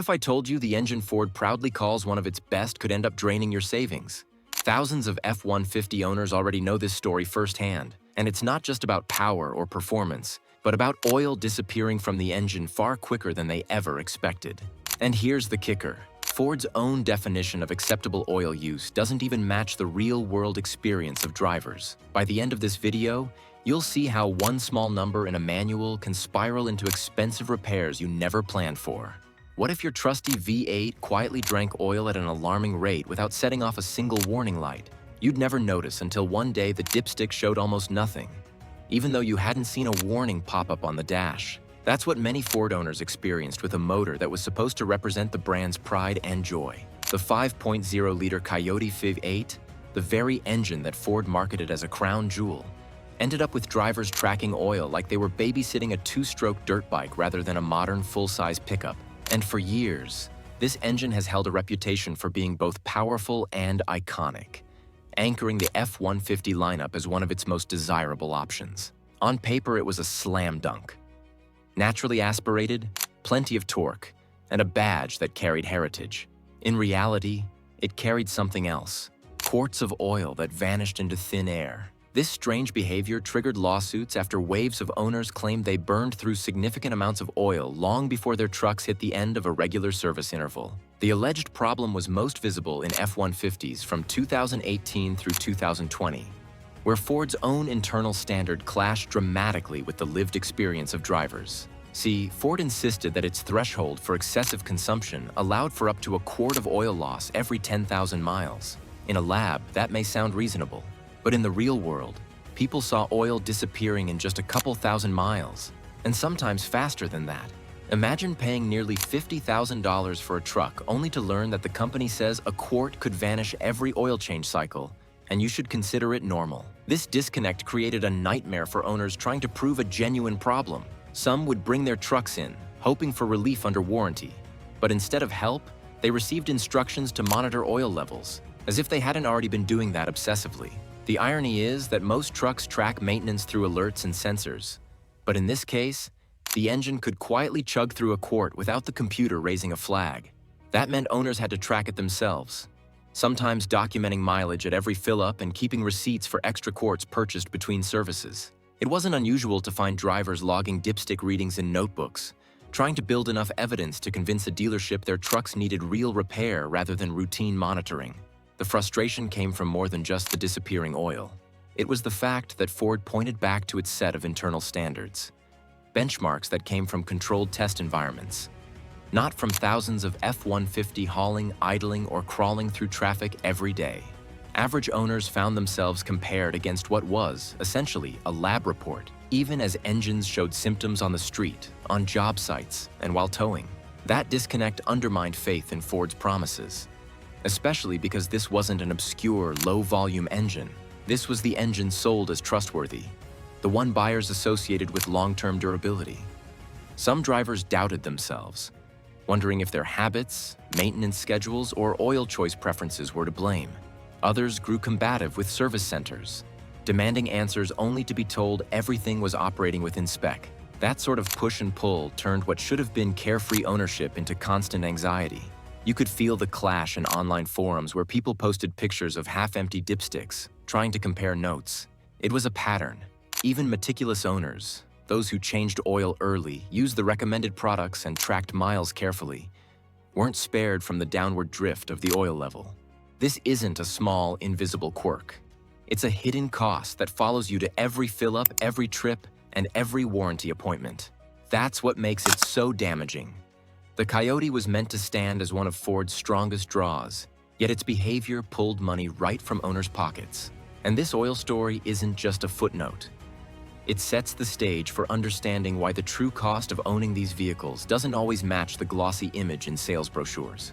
What if I told you the engine Ford proudly calls one of its best could end up draining your savings? Thousands of F-150 owners already know this story firsthand, and it's not just about power or performance, but about oil disappearing from the engine far quicker than they ever expected. And here's the kicker. Ford's own definition of acceptable oil use doesn't even match the real-world experience of drivers. By the end of this video, you'll see how one small number in a manual can spiral into expensive repairs you never planned for. What if your trusty V8 quietly drank oil at an alarming rate without setting off a single warning light? You'd never notice until one day the dipstick showed almost nothing, even though you hadn't seen a warning pop up on the dash. That's what many Ford owners experienced with a motor that was supposed to represent the brand's pride and joy. The 5.0-liter Coyote V8, the very engine that Ford marketed as a crown jewel, ended up with drivers tracking oil like they were babysitting a two-stroke dirt bike rather than a modern full-size pickup. And for years, this engine has held a reputation for being both powerful and iconic, anchoring the F-150 lineup as one of its most desirable options. On paper, it was a slam dunk. Naturally aspirated, plenty of torque, and a badge that carried heritage. In reality, it carried something else: quarts of oil that vanished into thin air. This strange behavior triggered lawsuits after waves of owners claimed they burned through significant amounts of oil long before their trucks hit the end of a regular service interval. The alleged problem was most visible in F-150s from 2018 through 2020, where Ford's own internal standard clashed dramatically with the lived experience of drivers. See, Ford insisted that its threshold for excessive consumption allowed for up to a quart of oil loss every 10,000 miles. In a lab, that may sound reasonable, but in the real world, people saw oil disappearing in just a couple thousand miles, and sometimes faster than that. Imagine paying nearly $50,000 for a truck only to learn that the company says a quart could vanish every oil change cycle, and you should consider it normal. This disconnect created a nightmare for owners trying to prove a genuine problem. Some would bring their trucks in, hoping for relief under warranty. But instead of help, they received instructions to monitor oil levels, as if they hadn't already been doing that obsessively. The irony is that most trucks track maintenance through alerts and sensors. But in this case, the engine could quietly chug through a quart without the computer raising a flag. That meant owners had to track it themselves, sometimes documenting mileage at every fill-up and keeping receipts for extra quarts purchased between services. It wasn't unusual to find drivers logging dipstick readings in notebooks, trying to build enough evidence to convince a dealership their trucks needed real repair rather than routine monitoring. The frustration came from more than just the disappearing oil. It was the fact that Ford pointed back to its set of internal standards, benchmarks that came from controlled test environments, not from thousands of F-150 hauling, idling, or crawling through traffic every day. Average owners found themselves compared against what was, essentially, a lab report, even as engines showed symptoms on the street, on job sites, and while towing. That disconnect undermined faith in Ford's promises, especially because this wasn't an obscure, low-volume engine. This was the engine sold as trustworthy, the one buyers associated with long-term durability. Some drivers doubted themselves, wondering if their habits, maintenance schedules, or oil choice preferences were to blame. Others grew combative with service centers, demanding answers only to be told everything was operating within spec. That sort of push and pull turned what should have been carefree ownership into constant anxiety. You could feel the clash in online forums where people posted pictures of half-empty dipsticks, trying to compare notes. It was a pattern. Even meticulous owners, those who changed oil early, used the recommended products, and tracked miles carefully, weren't spared from the downward drift of the oil level. This isn't a small, invisible quirk. It's a hidden cost that follows you to every fill-up, every trip, and every warranty appointment. That's what makes it so damaging. The Coyote was meant to stand as one of Ford's strongest draws, yet its behavior pulled money right from owners' pockets. And this oil story isn't just a footnote. It sets the stage for understanding why the true cost of owning these vehicles doesn't always match the glossy image in sales brochures.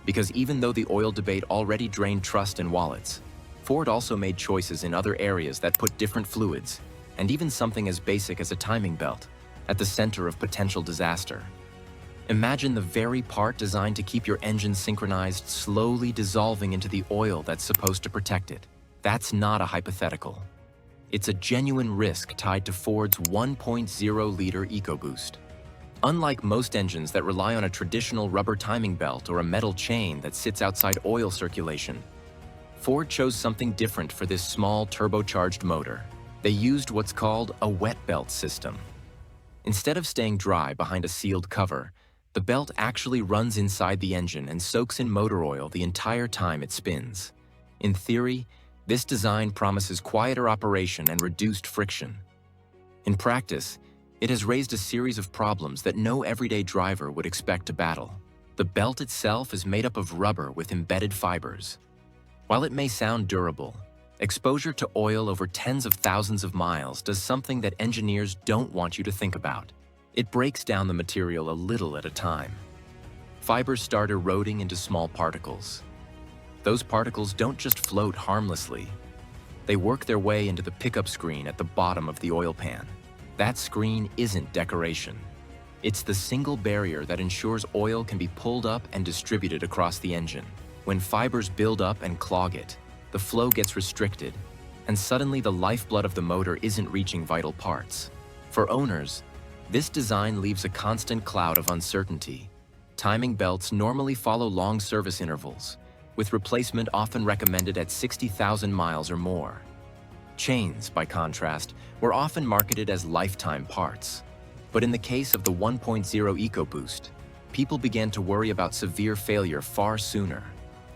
Because even though the oil debate already drained trust in wallets, Ford also made choices in other areas that put different fluids, and even something as basic as a timing belt, at the center of potential disaster. Imagine the very part designed to keep your engine synchronized slowly dissolving into the oil that's supposed to protect it. That's not a hypothetical. It's a genuine risk tied to Ford's 1.0-liter EcoBoost. Unlike most engines that rely on a traditional rubber timing belt or a metal chain that sits outside oil circulation, Ford chose something different for this small turbocharged motor. They used what's called a wet belt system. Instead of staying dry behind a sealed cover, the belt actually runs inside the engine and soaks in motor oil the entire time it spins. In theory, this design promises quieter operation and reduced friction. In practice, it has raised a series of problems that no everyday driver would expect to battle. The belt itself is made up of rubber with embedded fibers. While it may sound durable, exposure to oil over tens of thousands of miles does something that engineers don't want you to think about. It breaks down the material a little at a time. Fibers start eroding into small particles. Those particles don't just float harmlessly. They work their way into the pickup screen at the bottom of the oil pan. That screen isn't decoration. It's the single barrier that ensures oil can be pulled up and distributed across the engine. When fibers build up and clog it, the flow gets restricted, and suddenly the lifeblood of the motor isn't reaching vital parts. For owners, this design leaves a constant cloud of uncertainty. Timing belts normally follow long service intervals, with replacement often recommended at 60,000 miles or more. Chains, by contrast, were often marketed as lifetime parts. But in the case of the 1.0 EcoBoost, people began to worry about severe failure far sooner.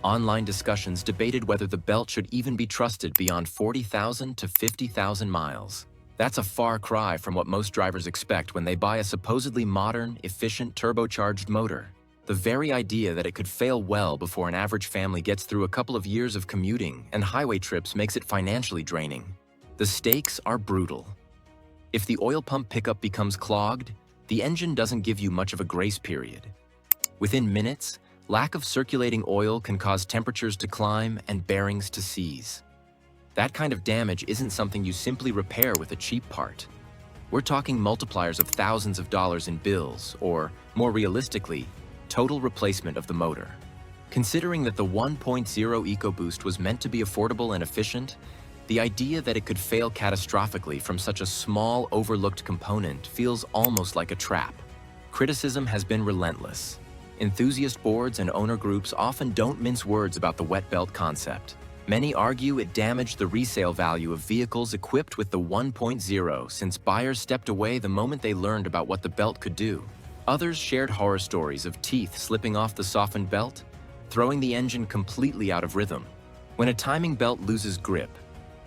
Online discussions debated whether the belt should even be trusted beyond 40,000 to 50,000 miles. That's a far cry from what most drivers expect when they buy a supposedly modern, efficient, turbocharged motor. The very idea that it could fail well before an average family gets through a couple of years of commuting and highway trips makes it financially draining. The stakes are brutal. If the oil pump pickup becomes clogged, the engine doesn't give you much of a grace period. Within minutes, lack of circulating oil can cause temperatures to climb and bearings to seize. That kind of damage isn't something you simply repair with a cheap part. We're talking multipliers of thousands of dollars in bills, or, more realistically, total replacement of the motor. Considering that the 1.0 EcoBoost was meant to be affordable and efficient, the idea that it could fail catastrophically from such a small, overlooked component feels almost like a trap. Criticism has been relentless. Enthusiast boards and owner groups often don't mince words about the wet belt concept. Many argue it damaged the resale value of vehicles equipped with the 1.0 since buyers stepped away the moment they learned about what the belt could do. Others shared horror stories of teeth slipping off the softened belt, throwing the engine completely out of rhythm. When a timing belt loses grip,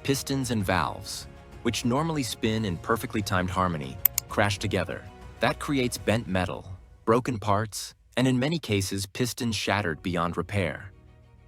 pistons and valves, which normally spin in perfectly timed harmony, crash together. That creates bent metal, broken parts, and in many cases, pistons shattered beyond repair.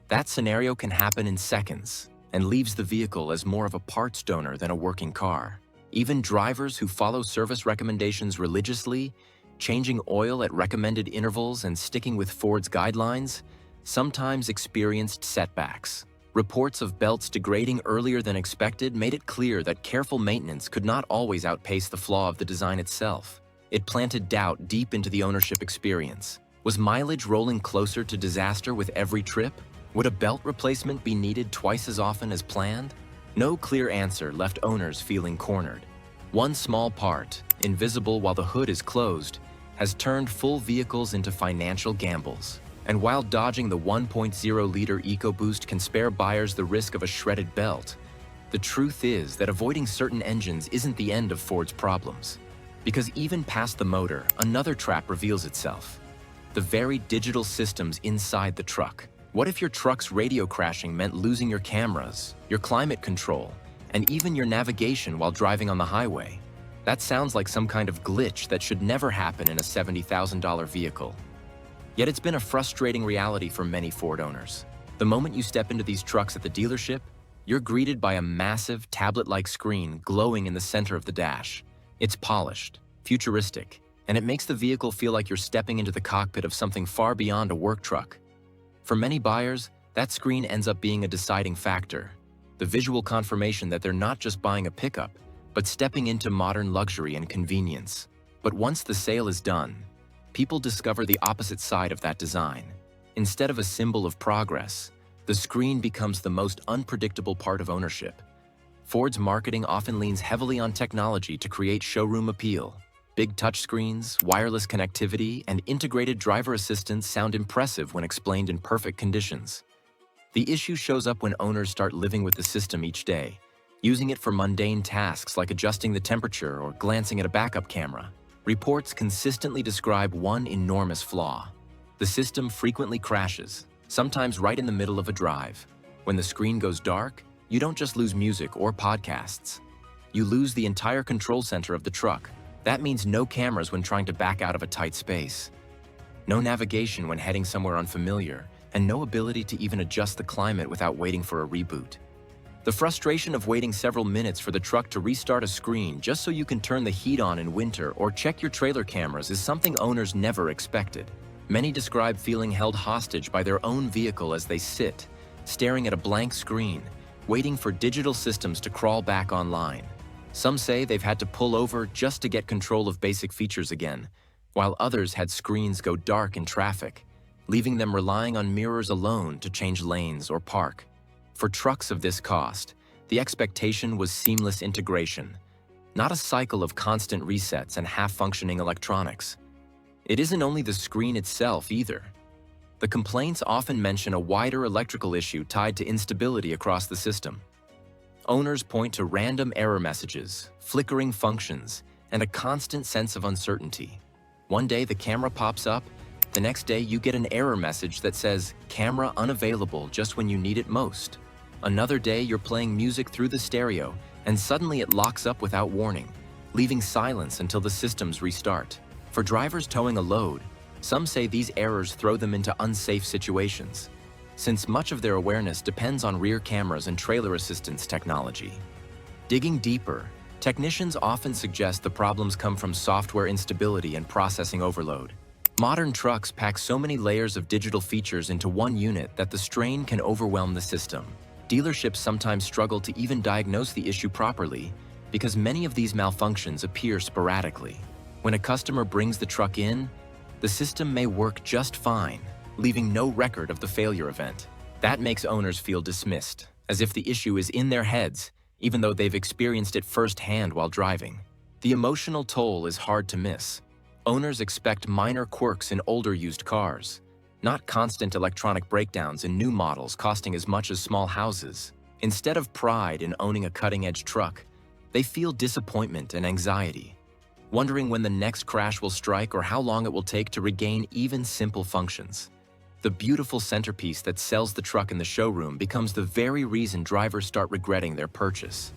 That scenario can happen in seconds and leaves the vehicle as more of a parts donor than a working car. Even drivers who follow service recommendations religiously, changing oil at recommended intervals and sticking with Ford's guidelines, sometimes experienced setbacks. Reports of belts degrading earlier than expected made it clear that careful maintenance could not always outpace the flaw of the design itself. It planted doubt deep into the ownership experience. Was mileage rolling closer to disaster with every trip? Would a belt replacement be needed twice as often as planned? No clear answer left owners feeling cornered. One small part, invisible while the hood is closed, has turned full vehicles into financial gambles. And while dodging the 1.0-liter EcoBoost can spare buyers the risk of a shredded belt, the truth is that avoiding certain engines isn't the end of Ford's problems. Because even past the motor, another trap reveals itself: the very digital systems inside the truck. What if your truck's radio crashing meant losing your cameras, your climate control, and even your navigation while driving on the highway? That sounds like some kind of glitch that should never happen in a $70,000 vehicle. Yet it's been a frustrating reality for many Ford owners. The moment you step into these trucks at the dealership, you're greeted by a massive tablet-like screen glowing in the center of the dash. It's polished, futuristic, and it makes the vehicle feel like you're stepping into the cockpit of something far beyond a work truck. For many buyers, that screen ends up being a deciding factor, the visual confirmation that they're not just buying a pickup, but stepping into modern luxury and convenience. But once the sale is done, people discover the opposite side of that design. Instead of a symbol of progress, the screen becomes the most unpredictable part of ownership. Ford's marketing often leans heavily on technology to create showroom appeal. Big touchscreens, wireless connectivity, and integrated driver assistance sound impressive when explained in perfect conditions. The issue shows up when owners start living with the system each day, using it for mundane tasks like adjusting the temperature or glancing at a backup camera. Reports consistently describe one enormous flaw. The system frequently crashes, sometimes right in the middle of a drive. When the screen goes dark, you don't just lose music or podcasts. You lose the entire control center of the truck. That means no cameras when trying to back out of a tight space, no navigation when heading somewhere unfamiliar, and no ability to even adjust the climate without waiting for a reboot. The frustration of waiting several minutes for the truck to restart a screen just so you can turn the heat on in winter or check your trailer cameras is something owners never expected. Many describe feeling held hostage by their own vehicle as they sit, staring at a blank screen, waiting for digital systems to crawl back online. Some say they've had to pull over just to get control of basic features again, while others had screens go dark in traffic, leaving them relying on mirrors alone to change lanes or park. For trucks of this cost, the expectation was seamless integration, not a cycle of constant resets and half-functioning electronics. It isn't only the screen itself either. The complaints often mention a wider electrical issue tied to instability across the system. Owners point to random error messages, flickering functions, and a constant sense of uncertainty. One day the camera pops up, the next day you get an error message that says, "Camera unavailable just when you need it most." Another day you're playing music through the stereo, and suddenly it locks up without warning, leaving silence until the systems restart. For drivers towing a load, some say these errors throw them into unsafe situations, since much of their awareness depends on rear cameras and trailer assistance technology. Digging deeper, technicians often suggest the problems come from software instability and processing overload. Modern trucks pack so many layers of digital features into one unit that the strain can overwhelm the system. Dealerships sometimes struggle to even diagnose the issue properly because many of these malfunctions appear sporadically. When a customer brings the truck in, the system may work just fine, leaving no record of the failure event. That makes owners feel dismissed, as if the issue is in their heads, even though they've experienced it firsthand while driving. The emotional toll is hard to miss. Owners expect minor quirks in older used cars, not constant electronic breakdowns in new models costing as much as small houses. Instead of pride in owning a cutting-edge truck, they feel disappointment and anxiety, wondering when the next crash will strike or how long it will take to regain even simple functions. The beautiful centerpiece that sells the truck in the showroom becomes the very reason drivers start regretting their purchase.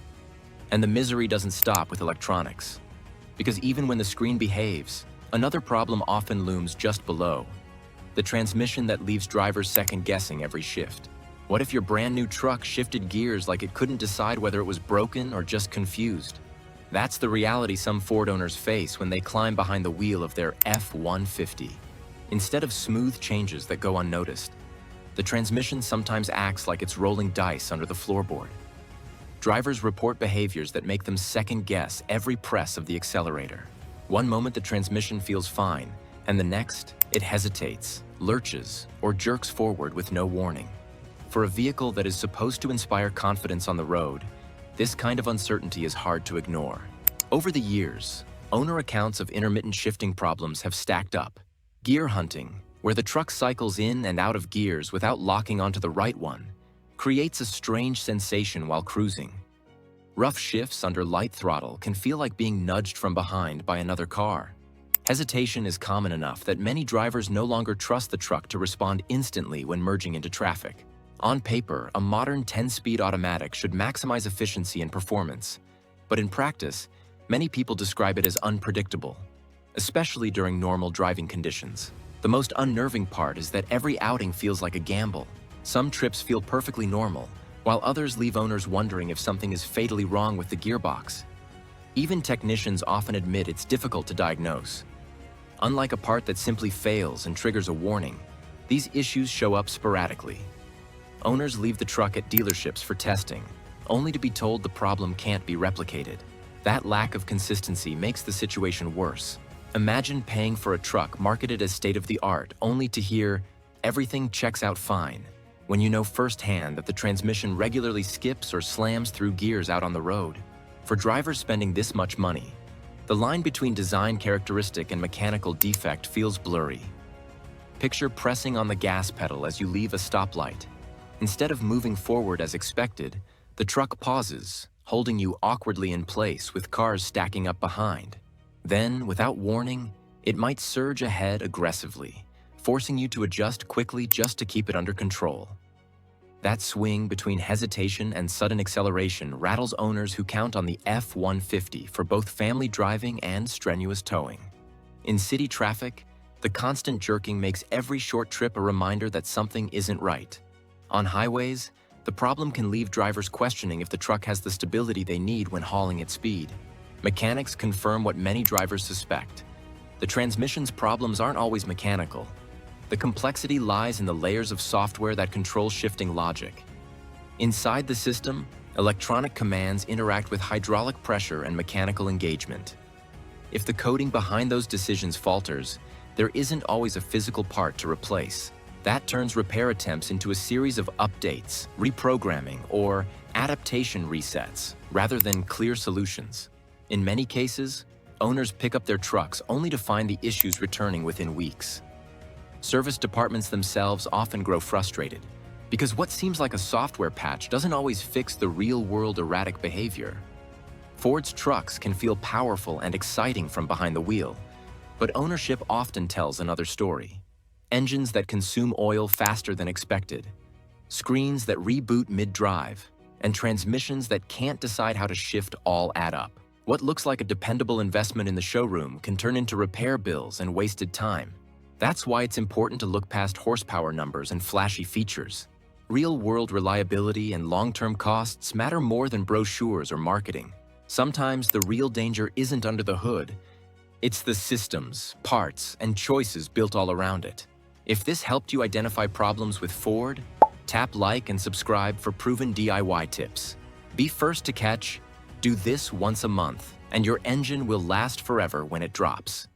And the misery doesn't stop with electronics, because even when the screen behaves, another problem often looms just below: the transmission that leaves drivers second-guessing every shift. What if your brand new truck shifted gears like it couldn't decide whether it was broken or just confused? That's the reality some Ford owners face when they climb behind the wheel of their F-150. Instead of smooth changes that go unnoticed, the transmission sometimes acts like it's rolling dice under the floorboard. Drivers report behaviors that make them second-guess every press of the accelerator. One moment the transmission feels fine, and the next, it hesitates, lurches, or jerks forward with no warning. For a vehicle that is supposed to inspire confidence on the road, this kind of uncertainty is hard to ignore. Over the years, owner accounts of intermittent shifting problems have stacked up. Gear hunting, where the truck cycles in and out of gears without locking onto the right one, creates a strange sensation while cruising. Rough shifts under light throttle can feel like being nudged from behind by another car. Hesitation is common enough that many drivers no longer trust the truck to respond instantly when merging into traffic. On paper, a modern 10-speed automatic should maximize efficiency and performance, but in practice, many people describe it as unpredictable, especially during normal driving conditions. The most unnerving part is that every outing feels like a gamble. Some trips feel perfectly normal, while others leave owners wondering if something is fatally wrong with the gearbox. Even technicians often admit it's difficult to diagnose. Unlike a part that simply fails and triggers a warning, these issues show up sporadically. Owners leave the truck at dealerships for testing, only to be told the problem can't be replicated. That lack of consistency makes the situation worse. Imagine paying for a truck marketed as state-of-the-art only to hear, "Everything checks out fine," when you know firsthand that the transmission regularly skips or slams through gears out on the road. For drivers spending this much money, The line between design characteristic and mechanical defect feels blurry. Picture pressing on the gas pedal as you leave a stoplight. Instead of moving forward as expected, the truck pauses, holding you awkwardly in place with cars stacking up behind. Then, without warning, it might surge ahead aggressively, forcing you to adjust quickly just to keep it under control. That swing between hesitation and sudden acceleration rattles owners who count on the F-150 for both family driving and strenuous towing. In city traffic, the constant jerking makes every short trip a reminder that something isn't right. On highways, the problem can leave drivers questioning if the truck has the stability they need when hauling at speed. Mechanics confirm what many drivers suspect. The transmission's problems aren't always mechanical. The complexity lies in the layers of software that control shifting logic. Inside the system, electronic commands interact with hydraulic pressure and mechanical engagement. If the coding behind those decisions falters, there isn't always a physical part to replace. That turns repair attempts into a series of updates, reprogramming, or adaptation resets, rather than clear solutions. In many cases, owners pick up their trucks only to find the issues returning within weeks. Service departments themselves often grow frustrated, because what seems like a software patch doesn't always fix the real-world erratic behavior. Ford's trucks can feel powerful and exciting from behind the wheel, but ownership often tells another story. Engines that consume oil faster than expected, screens that reboot mid-drive, and transmissions that can't decide how to shift all add up. What looks like a dependable investment in the showroom can turn into repair bills and wasted time. That's why it's important to look past horsepower numbers and flashy features. Real-world reliability and long-term costs matter more than brochures or marketing. Sometimes the real danger isn't under the hood. It's the systems, parts, and choices built all around it. If this helped you identify problems with Ford, tap like and subscribe for proven DIY tips. Be first to catch, do this once a month, and your engine will last forever when it drops.